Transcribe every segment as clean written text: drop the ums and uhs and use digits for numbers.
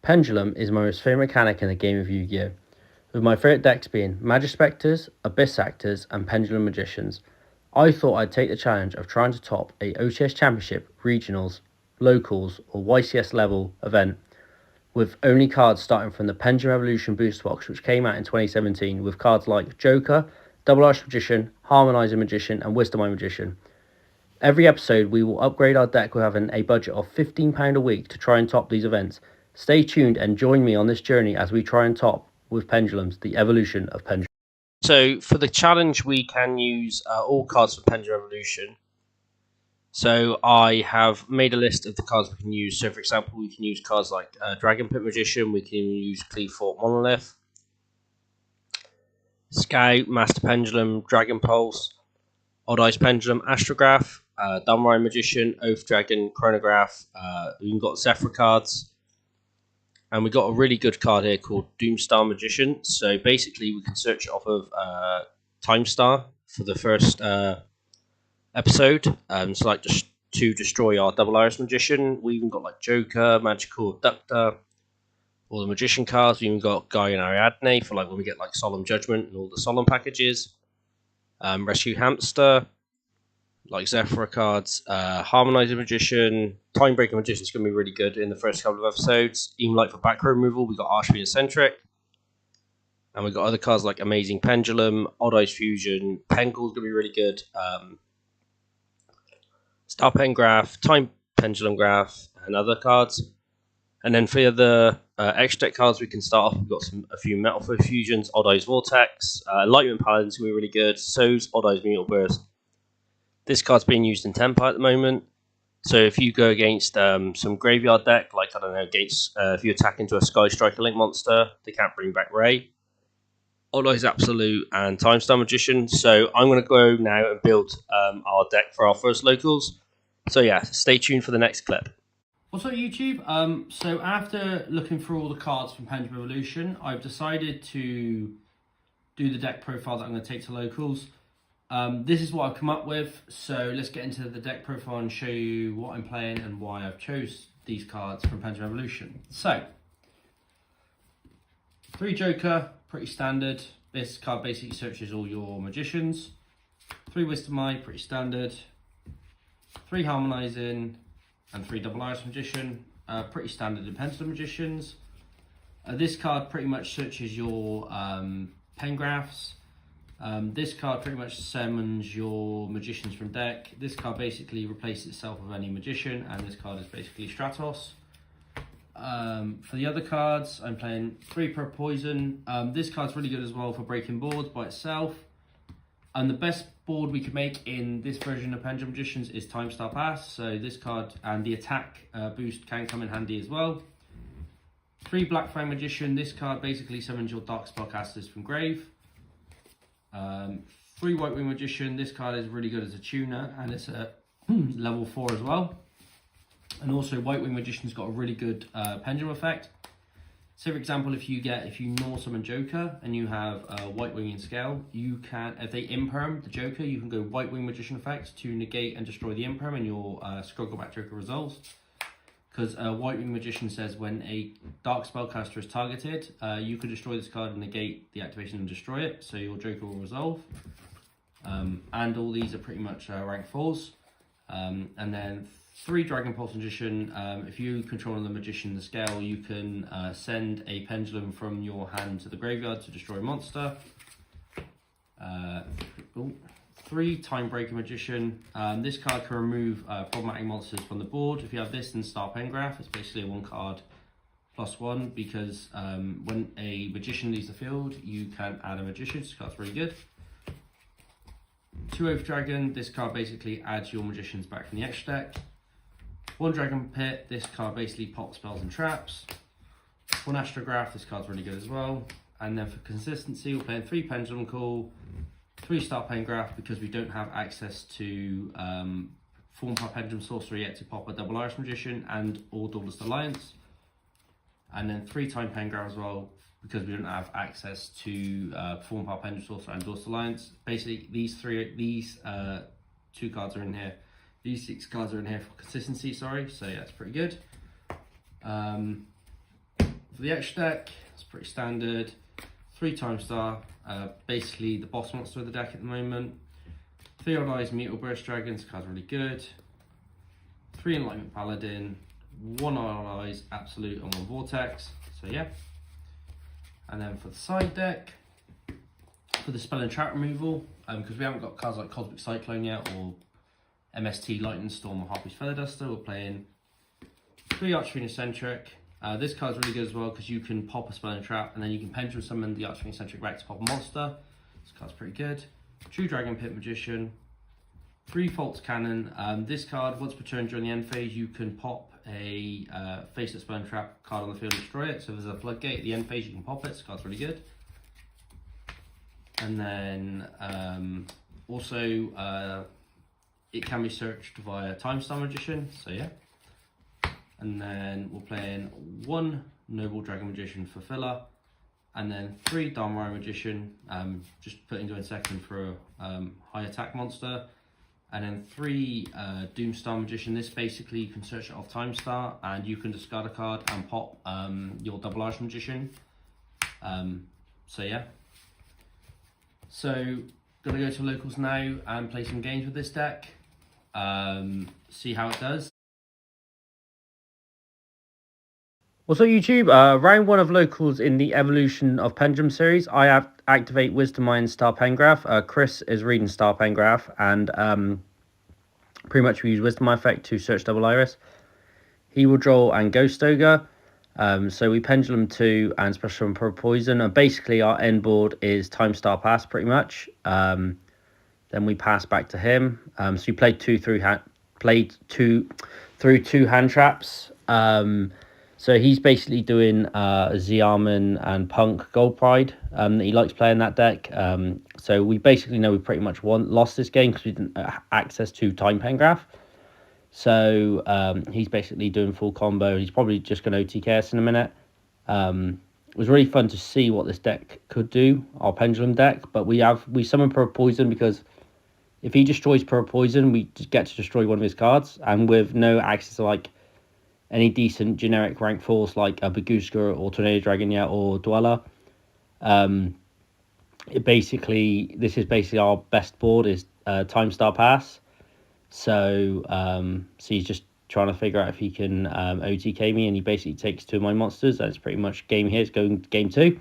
Pendulum is my most favourite mechanic in the game of Yu-Gi-Oh, with my favourite decks being Magispectors, Abyss Actors and Pendulum Magicians. I thought I'd take the challenge of trying to top a OTS Championship, Regionals, Locals or YCS level event with only cards starting from the Pendulum Evolution booster box, which came out in 2017 with cards like Joker, Double Arch Magician, Harmonizer Magician and Wisdom Eye Magician. Every episode we will upgrade our deck with having a budget of £15 a week to try and top these events. Stay tuned and join me on this journey as we try and top with Pendulums the evolution of Pendulum. So for the challenge we can use all cards for Pendulum Evolution. So I have made a list of the cards we can use. So for example we can use cards like Dragon Pit Magician, we can use Cleavefort Monolith, Scout, Master Pendulum, Dragon Pulse, Odd Eyes Pendulum, Astrograph, Dunride Magician, Oath Dragon, Chronograph. We've got Zephyr cards. And we got a really good card here called Doomstar Magician. So basically we can search it off of Timestar for the first episode. So like just to destroy our Double Iris Magician. We even got like Joker, Magical Abductor, all the Magician cards. We even got Guy and Ariadne for like when we get like Solemn Judgment and all the Solemn packages. Rescue Hamster, like Zephyr cards, Harmonizer Magician, Timebreaker Magician is going to be really good in the first couple of episodes. Even like for back row removal, we got Archfiend Eccentric. And we got other cards like Amazing Pendulum, Odd Eyes Fusion, Pengul is going to be really good. Star Pen Graph, Time Pendulum Graph, and other cards. And then for the extra deck cards, we can start off. We've got a few Metal Foe Fusions, Odd Eyes Vortex, Lightning Paladin is going to be really good. So's Odd Eyes Mutal Burst. This card's being used in Tempo at the moment. So if you go against some graveyard deck, like, I don't know, against if you attack into a Sky Striker Link monster, they can't bring back Ray. Odd Eyes Absolute and Timestar Magician. So I'm going to go now and build our deck for our first locals. So yeah, stay tuned for the next clip. What's up YouTube? So after looking through all the cards from Pendulum Evolution, I've decided to do the deck profile that I'm going to take to locals. This is what I've come up with, so let's get into the deck profile and show you what I'm playing and why I've chose these cards from Pendulum Evolution. So, 3 Joker, pretty standard. This card basically searches all your Magicians. 3 Wisdom Eye, pretty standard. 3 Harmonizing, and 3 Double Iris Magician, pretty standard in Pendulum Magicians. This card pretty much searches your pen graphs. This card pretty much summons your Magicians from deck. This card basically replaces itself with any Magician, and this card is basically Stratos. For the other cards, I'm playing 3 per Poison. This card's really good as well for breaking boards by itself. And the best board we could make in this version of Pendulum Magicians is Timestar Pass. So this card and the attack boost can come in handy as well. 3 Black Fang Magician. This card basically summons your Dark Spellcasters from grave. 3 White Wing Magician. This card is really good as a tuner and it's a level 4 as well. And also White Wing Magician's got a really good pendulum effect. So for example, if you Gnaw summon Joker and you have White Wing in scale, you can, if they imperm the Joker, you can go White Wing Magician effect to negate and destroy the imperm and your Scroggle Back Joker resolves. Because White Wing Magician says when a Dark Spellcaster is targeted, you can destroy this card and negate the activation and destroy it, so your Joker will resolve. And all these are pretty much rank 4s. And then 3 Dragon Pulse Magician. If you control the Magician the scale, you can send a Pendulum from your hand to the graveyard to destroy a monster. 3 Timebreaker Magician. This card can remove problematic monsters from the board. If you have this, then Star Pen Graph. It's basically a 1 card +1 because when a Magician leaves the field, you can add a Magician. This card's really good. 2 Oath Dragon. This card basically adds your Magicians back from the extra deck. 1 Dragon Pit. This card basically pops spells and traps. 1 Astrograph. This card's really good as well. And then for consistency, we're playing 3 Pendulum Call. 3 Star Pen Graph because we don't have access to Form Power Pendulum Sorcery yet to pop a Double Iris Magician and or Duelist Alliance. And then 3 Time Pen Graph as well because we don't have access to Form Power Pendulum Sorcery and Duelist Alliance. Basically, these 2 cards are in here. These 6 cards are in here for consistency, sorry. So yeah, it's pretty good. the extra deck, it's pretty standard. 3 time star, basically the boss monster of the deck at the moment. 3 Odd Eyes Mutal Burst Dragons, the card's really good. 3 Enlightenment Paladin, 1 Odd Eyes Absolute and 1 Vortex, so yeah. And then for the side deck, for the spell and trap removal, because we haven't got cards like Cosmic Cyclone yet, or MST Lightning Storm or Harpy's Feather Duster, we're playing 3 Archfiend Eccentric. This card's really good as well because you can pop a spell and trap and then you can Pendulum summon the Archfiend Eccentric Rex to pop a monster. This card's pretty good. True Dragon Pit Magician. 3 Faults Cannon. This card, once per turn during the end phase, you can pop a face-up spell and trap card on the field and destroy it. So if there's a floodgate at the end phase, you can pop it. This card's really good. And then also it can be searched via Time Star Magician, so yeah. And then we're playing 1 Noble Dragon Magician for filler, and then 3 Dharma Magician, just putting into a second for a high attack monster, and then 3 Doomstar Magician. This basically you can search it off Time Star and you can discard a card and pop your double Arch Magician. So yeah. So gonna go to locals now and play some games with this deck. See how it does. What's up YouTube? Round 1 of locals in the Evolution of Pendulum series. I have activate Wisdom Mine Star Pengraph. Chris is reading Star Pengraph, and pretty much we use Wisdom Mine effect to search Double Iris. He will draw and Ghost Ogre. So we Pendulum 2 and Special Summon Pro Poison. And basically our end board is Time Star Pass pretty much. Then we pass back to him. So we played two through two hand traps. So he's basically doing Xiamen and Punk Gold Pride that he likes playing that deck. So we basically know we pretty much lost this game because we didn't access to Time Pengraph. So he's basically doing full combo. He's probably just going to OTKS in a minute. It was really fun to see what this deck could do, our Pendulum deck. But we summon Pro Poison because if he destroys Pro Poison, we just get to destroy one of his cards. And with no access to like any decent generic rank force like a Baguska or Tornado Dragon yet or Dweller, this is basically our best board is Time Star Pass. So he's just trying to figure out if he can OTK me, and he basically takes 2 of my monsters. That's pretty much game here. It's going game 2.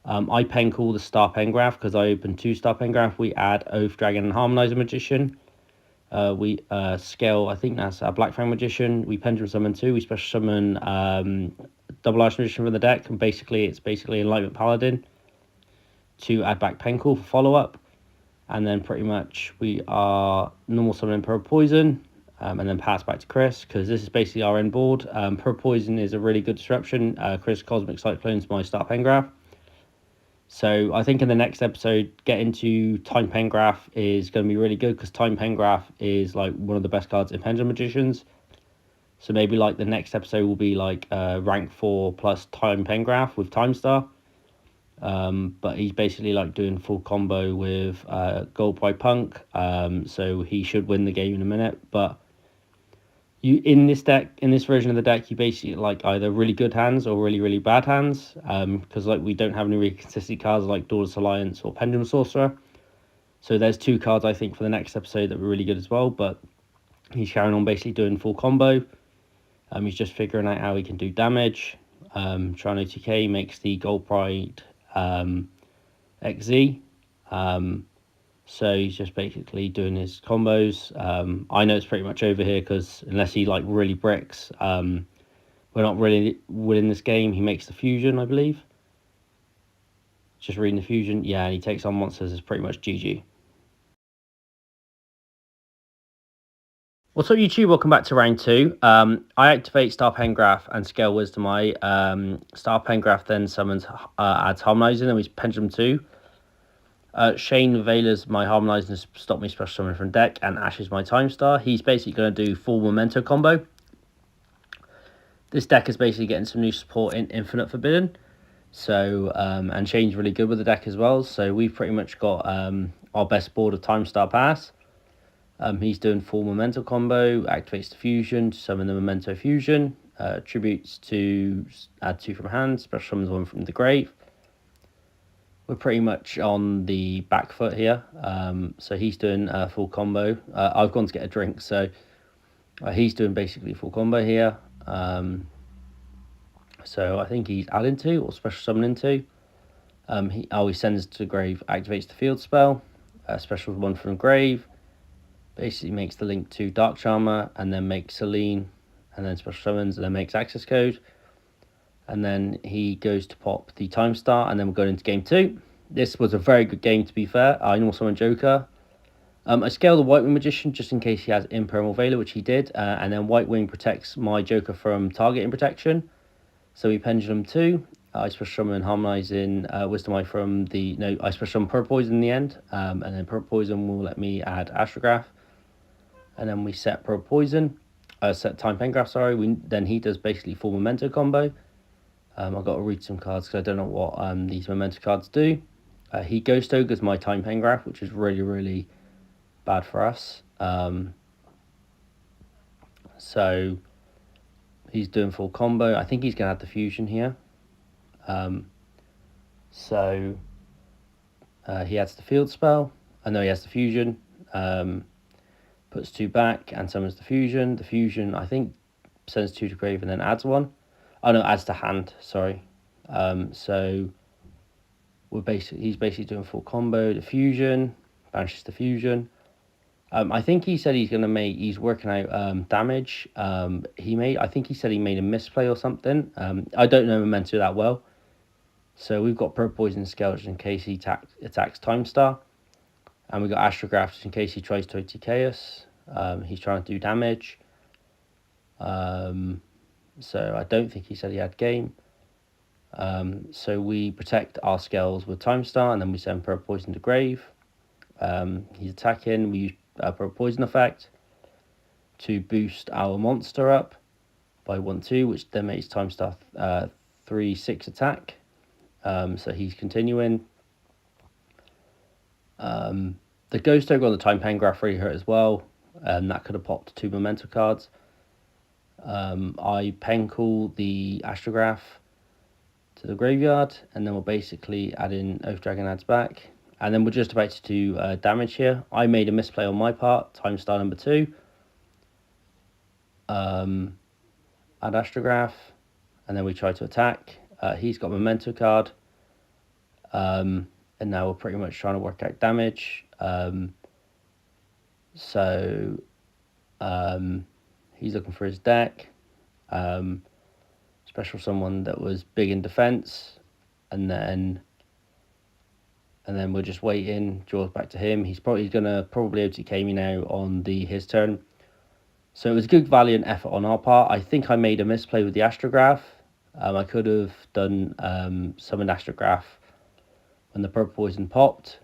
I pen call the Star Pengraph because I open 2 Star Pengraph. We add Oath Dragon and Harmonizer Magician. We scale, I think that's a Black Fang Magician. We Pendulum Summon 2. We special summon Double Arch Magician from the deck. And it's basically Enlightenment Paladin to add back pen call for follow-up. And then pretty much we are normal summoning Pro Poison. And then pass back to Chris because this is basically our end board. Pro Poison is a really good disruption. Chris Cosmic Cyclone's my Star Pengraph. So I think in the next episode, getting to Time Pengraph is going to be really good because Time Pengraph is like one of the best cards in Pendulum Magicians. So maybe like the next episode will be like rank 4 plus Time Pengraph with Time Star. But he's basically like doing full combo with Gold by Punk. So he should win the game in a minute. But in this version of the deck, you basically like either really good hands or really, really bad hands. Because like we don't have any really consistent cards like Dauntless Alliance or Pendulum Sorcerer. So there's 2 cards I think for the next episode that were really good as well. But he's carrying on basically doing full combo. He's just figuring out how he can do damage. Trying OTK makes the Gold Pride XZ. So he's just basically doing his combos. I know it's pretty much over here because unless he like really bricks, we're not really winning this game. He makes the fusion, I believe. Just reading the fusion. Yeah, and he takes on monsters. It's pretty much GG. What's up YouTube? Welcome back to round 2. I activate Star Pengraph and Scale Wisdom Eye. Star Pengraph then summons adds Harmonizing, then we Pendulum 2. Shane Vaylor's my Harmonizing to stop me special summoning from deck, and Ash is my Time Star. He's basically going to do full Memento combo. This deck is basically getting some new support in Infinite Forbidden. So, and Shane's really good with the deck as well. So we've pretty much got our best board of Time Star Pass. He's doing full Memento combo, activates the fusion to summon the Memento fusion. tributes to add 2 from hand, special summons 1 from the grave. We're pretty much on the back foot here. So he's doing a full combo. I've gone to get a drink, so he's doing basically full combo here. So I think he's adding 2 or special summoning 2. He sends to the grave, activates the field spell, special 1 from grave, basically makes the link to Dark Charmer, and then makes Celine, and then special summons, and then makes access code. And then he goes to pop the time star, and then we're going into game 2. This was a very good game, to be fair. I normal summon Joker. I scale the White Wing Magician just in case he has Impermeable Veiler, which he did, and then White Wing protects my Joker from targeting protection. So we Pendulum 2. I special summon Harmonizing Wisdom Eye from the... No, I special summon Purple Poison in the end, and then Purple Poison will let me add Astrograph. And then we set Purple Poison, set Time Pengraph, sorry. Then he does basically full Memento combo. I've got to read some cards because I don't know what these Memento cards do. He Ghost Ogres my Time Pengraph, which is really, really bad for us. So he's doing full combo. I think he's going to have the fusion here. So he adds the field spell. I know he has the fusion. Puts 2 back and summons the fusion. The fusion, I think, sends 2 to grave and then adds 1. Oh no, adds to hand, sorry. So he's basically doing full combo. The fusion, banishes the fusion. I think he said he's working out damage. I think he said he made a misplay or something. I don't know Memento that well. So we've got Purple Poison Skeleton in case he attacks Time Star. And we've got Astrograph just in case he tries to OTK us. He's trying to do damage. So I don't think he said he had game. So we protect our Skells with Time Star, and then we send Purple Poison to grave. He's attacking. We use Purple Poison effect to boost our monster up by 1/2, which then makes Time Star 3/6 attack. So he's continuing. The Ghost Ogre on the Time Pengraph really hurt as well. That could have popped 2 Memento cards. I pen call the Astrograph to the graveyard, and then we'll basically add in Oath Dragon adds back. And then we're just about to do damage here. I made a misplay on my part, Time Star number 2. Add Astrograph, and then we try to attack. He's got Memento card. And now we're pretty much trying to work out damage. He's looking for his deck. Special someone that was big in defense, and then we're just waiting. Draws back to him. He's gonna OTK me now on his turn. So it was a good valiant effort on our part. I think I made a misplay with the Astrograph. I could have done summoned Astrograph when the Purple Poison popped.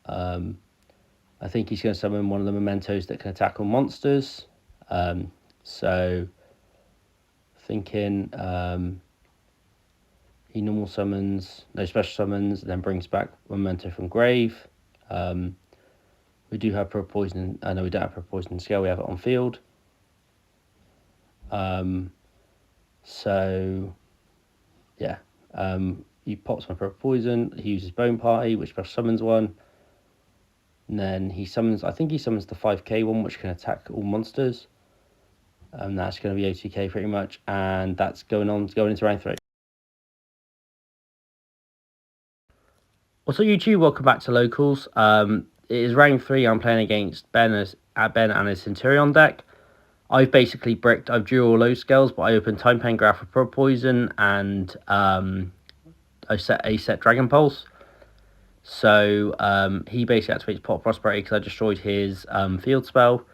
I think he's going to summon one of the Mementos that can attack all monsters. So thinking he normal summons, no special summons, then brings back Memento from grave. We do have Purple Poison. No, we don't have Purple Poison scale. We have it on field. So yeah, he pops my Purple Poison. He uses Bone Party, which special summons 1. And then he summons, I think he summons the 5k one, which can attack all monsters. And that's going to be OTK pretty much. And that's going into round 3. What's up, YouTube? Welcome back to Locals. It is round 3. I'm playing against Ben and his Centurion deck. I've basically bricked, I've drew all those skills, but I opened Time Pengraph for Purple Poison, and I set Dragon Pulse. So he basically activates Pot Prosperity because I destroyed his field spell.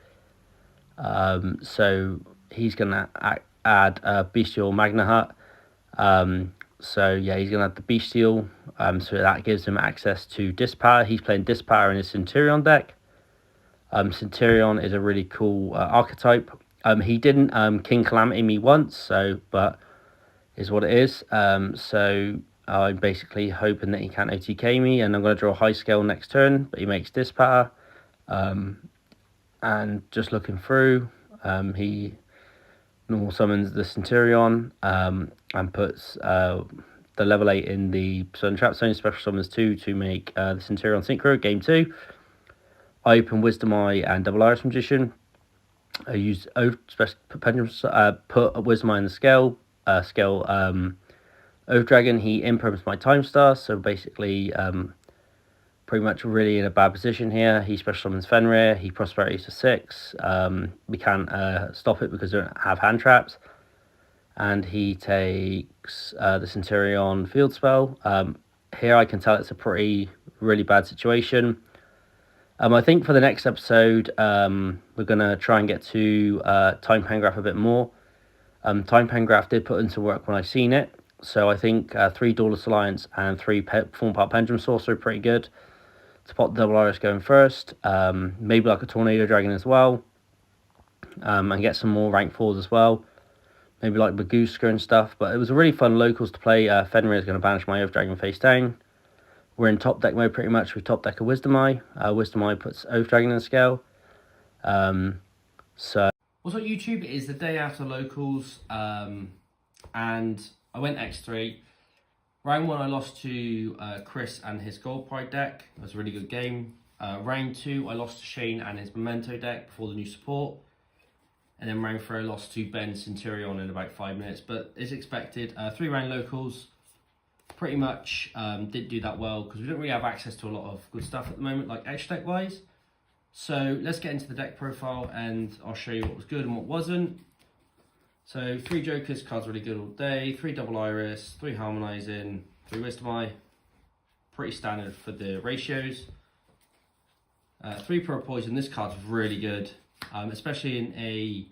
So he's going to add Bestial Magna Hut. So yeah, he's going to add the Bestial. So that gives him access to Dispower. He's playing Dispower in his Centurion deck. Centurion is a really cool archetype. He didn't King Calamity me once, but is what it is. So I'm basically hoping that he can't OTK me, and I'm going to draw a high scale next turn, but he makes Dispower. And just looking through, he normal summons the Centurion, and puts the level 8 in the Sudden Trap Zone. Special summons 2 to make the Centurion Synchro. Game 2. I open Wisdom Eye and Double Iris Magician. I use Pendulum, put Wisdom Eye in the scale. Oath Dragon, he imperms my Time Star, so basically pretty much really in a bad position here. He special summons Fenrir, he prosperities to 6. We can't stop it because we don't have hand traps. And he takes the Centurion field spell. Here I can tell it's a really bad situation. I think for the next episode, we're going to try and get to Time Pengraph a bit more. Time Pengraph did put into work when I seen it. So I think 3 Duelist Alliance and 3 Form Part Pendulum Sorcerer are pretty good to pop the Double Iris going first. Maybe like a Tornado Dragon as well. And get some more rank 4s as well. Maybe like Baguska and stuff. But it was a really fun locals to play. Fenrir is going to banish my Oath Dragon face down. We're in top deck mode pretty much. We top deck a Wisdom Eye. Wisdom Eye puts Oath Dragon in the scale. What's up YouTube? It is the day after locals. And I went X3. Round 1 I lost to Chris and his Gold Pride deck. It was a really good game. Round 2 I lost to Shane and his Memento deck before the new support. And then round 3 I lost to Ben Centurion in about 5 minutes. But as expected, 3 round locals. Pretty much didn't do that well because we don't really have access to a lot of good stuff at the moment, like extra deck wise. So let's get into the deck profile and I'll show you what was good and what wasn't. So 3 Jokers, cards really good all day, 3 Double Iris, 3 Harmonizing, 3 Wisdom Eye. Pretty standard for the ratios. 3 Pro Poison, this card's really good, especially in a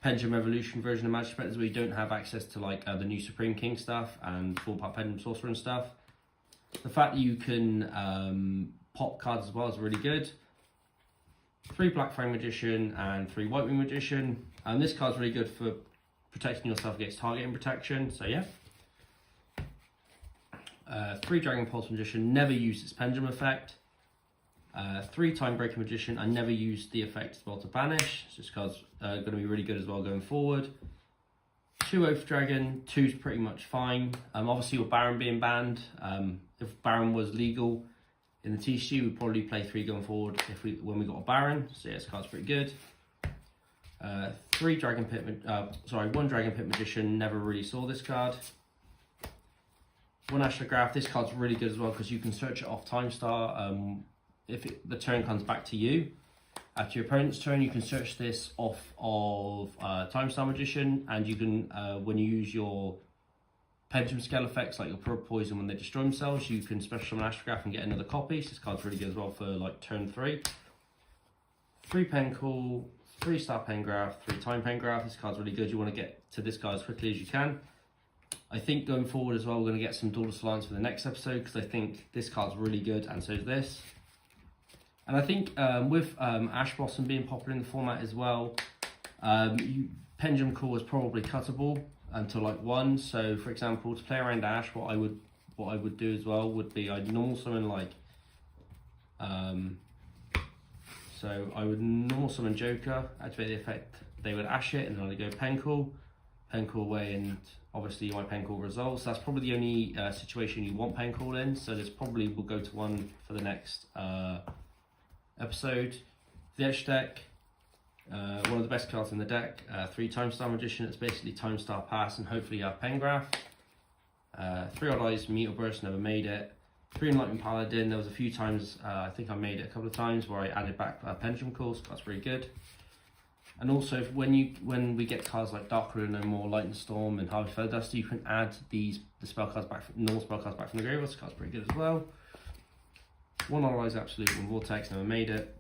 Pendulum Evolution version of Magic Spectres where you don't have access to like the new Supreme King stuff and Full Part Pendulum Sorcerer and stuff. The fact that you can pop cards as well is really good. 3 Black Fang Magician and 3 White Wing Magician. And this card's really good for protecting yourself against targeting protection, so yeah. 3 Dragon Pulse Magician, never used its Pendulum effect. 3 Time Breaker Magician, I never used the effect as well to banish, so this card's going to be really good as well going forward. 2 Oath Dragon, 2's pretty much fine. Obviously with Baron being banned, if Baron was legal in the TC, we'd probably play 3 going forward when we got a Baron, so yeah, this card's pretty good. 1 Dragon Pit Magician, never really saw this card. 1 Astrograph, this card's really good as well because you can search it off Time Star. If the turn comes back to you, after your opponent's turn, you can search this off of Time Star Magician, and you can, when you use your Pendulum scale effects like your Pro Poison when they destroy themselves, you can special summon Astrograph and get another copy. So this card's really good as well for like turn 3. 3 Pencool, 3 Star Pengraph, 3 Time Pengraph. This card's really good. You want to get to this guy as quickly as you can. I think going forward as well, we're going to get some Duelist Alliance for the next episode because I think this card's really good and so is this. And I think with Ash Blossom being popular in the format as well, Pendulum Core is probably cuttable until like 1. So for example, to play around Ash, what I would do as well would be I'd normal summon like so I would normal summon Joker, activate the effect, they would Ash it, and then I'd go Pencool away, and obviously my Pencool resolves. So that's probably the only situation you want Pencool in. So this probably will go to 1 for the next episode. The Edge deck, one of the best cards in the deck. 3 Time Star Magician, it's basically Time Star Pass and hopefully you have Pengraph. 3 Odd Eyes Meteor Burst, never made it. 3 Enlightened Paladin, there was a few times, I think I made it a couple of times where I added back Pendulum Calls, that's really good. And also when we get cards like Dark Ruler No More, Lightning Storm and Harvest Feather Duster, you can add the spell cards back, normal spell cards back from the graveyard. This card's pretty good as well. 1 Odd Eyes Absolute, 1 Vortex, never made it.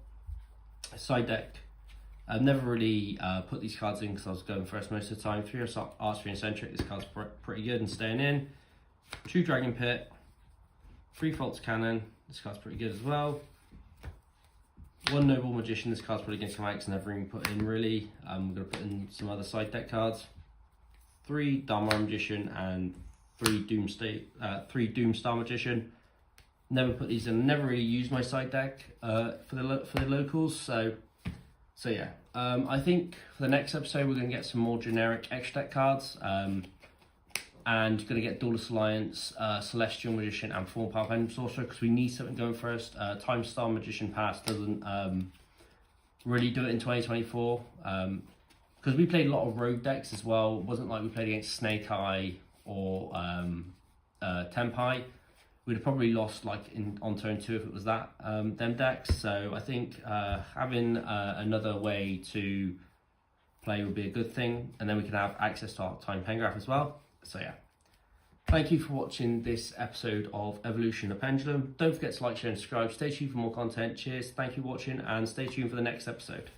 Side deck, I've never really put these cards in because I was going first most of the time. 3 Archery and Centric, this card's pretty good and staying in. 2 Dragon Pit, 3 Faults Cannon, this card's pretty good as well. 1 Noble Magician, this card's probably going to come out because never even put in really. I'm going to put in some other side deck cards. 3 Dharma Magician and 3 Doomstar Magician. Never put these in, never really used my side deck for the locals, so So yeah, I think for the next episode we're going to get some more generic extra deck cards, and going to get Duelist Alliance, Celestial Magician, and Form Power Pendulum Sorcerer, because we need something going first. Time Star Magician Pass doesn't really do it in 2024, because we played a lot of rogue decks as well. It wasn't like we played against Snake Eye or Tenpai. We'd have probably lost like on turn 2 if it was that them decks. So I think having another way to play would be a good thing, and then we can have access to our Time Pengraph as well. So yeah, thank you for watching this episode of Evolution of Pendulum. Don't forget to like, share and subscribe. Stay tuned for more content. Cheers, thank you for watching, and stay tuned for the next episode.